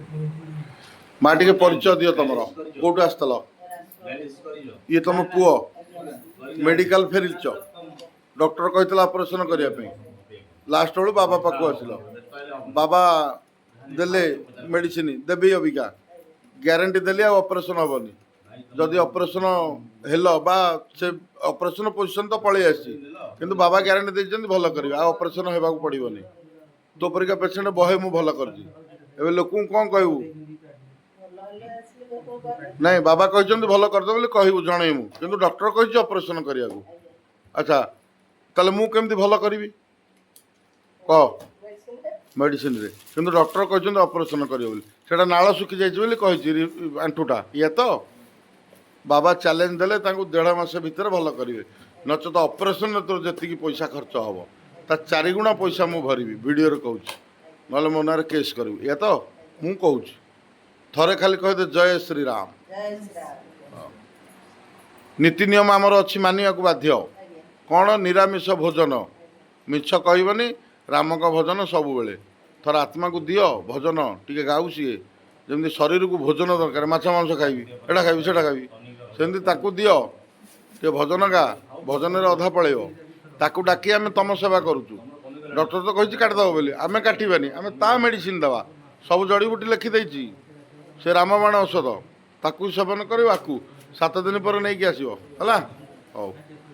माँ टे परिचय दियो तुम कौटू आसल ये तुम पुओ मेडिकल फेरिच डॉक्टर कहते ऑपरेशन करने लास्ट बेलू बाबा पाक आसिल बाबा देले मेडिसिन देवी अबिका ग्यारंटी देली ऑपरेशन हेनी जदि ऑपरेशन हेलो बा से ऑपरेशन पोजिशन तो पलि आसी किंतु बाबा ग्यारंटी देते भल कर ऑपरेशन होगा पड़ोनी तो परिका पेसेंट बहे मु भल कर लोक कौन कहू नहीं बाबा कहते भल करदे बोली कहू जनइमु किंतु डॉक्टर कही ऑपरेशन करने को अच्छा ताले मु केमती भल करी कह मेडिसिन रे किंतु डॉक्टर कहते ऑपरेशन करेगा नाल सुखी जाइए आंठूटा ये तो बाबा चैलेंज देले 1.5 मास भितर भल करेंगे नचेत ऑपरेशन तो जी पैसा खर्च हम ता 4 गुणा पैसा मु भरबी वीडियो कहूँ ना मो ना केस करी ये तो मु कहूँ थरे खाली कहदे जय श्री राम नीति नियम आमर अच्छी मानिया को बाध्य कौन निरामिष भोजन मिछ कहबनी राम का भजन सब बेले थर आत्मा को दियो भजन टी गाऊ सी जमी शरीर को भोजन दरकार माछ मांस खाइबी एटा खाइबी सेटा खाइबी सेमती ताकू दियो टे भजन गा भजन अधा पलैब ताकू डाकी आम तुम सेवा करुचु डॉक्टर तो कही काटिदेव बोली आम काटबानी आम ता मेडिसिन दवा सब जड़ीबूटी लिखिदेची से रामबाण औषध ताकू सेवन कर 7 दिन पर नहीं आसो है।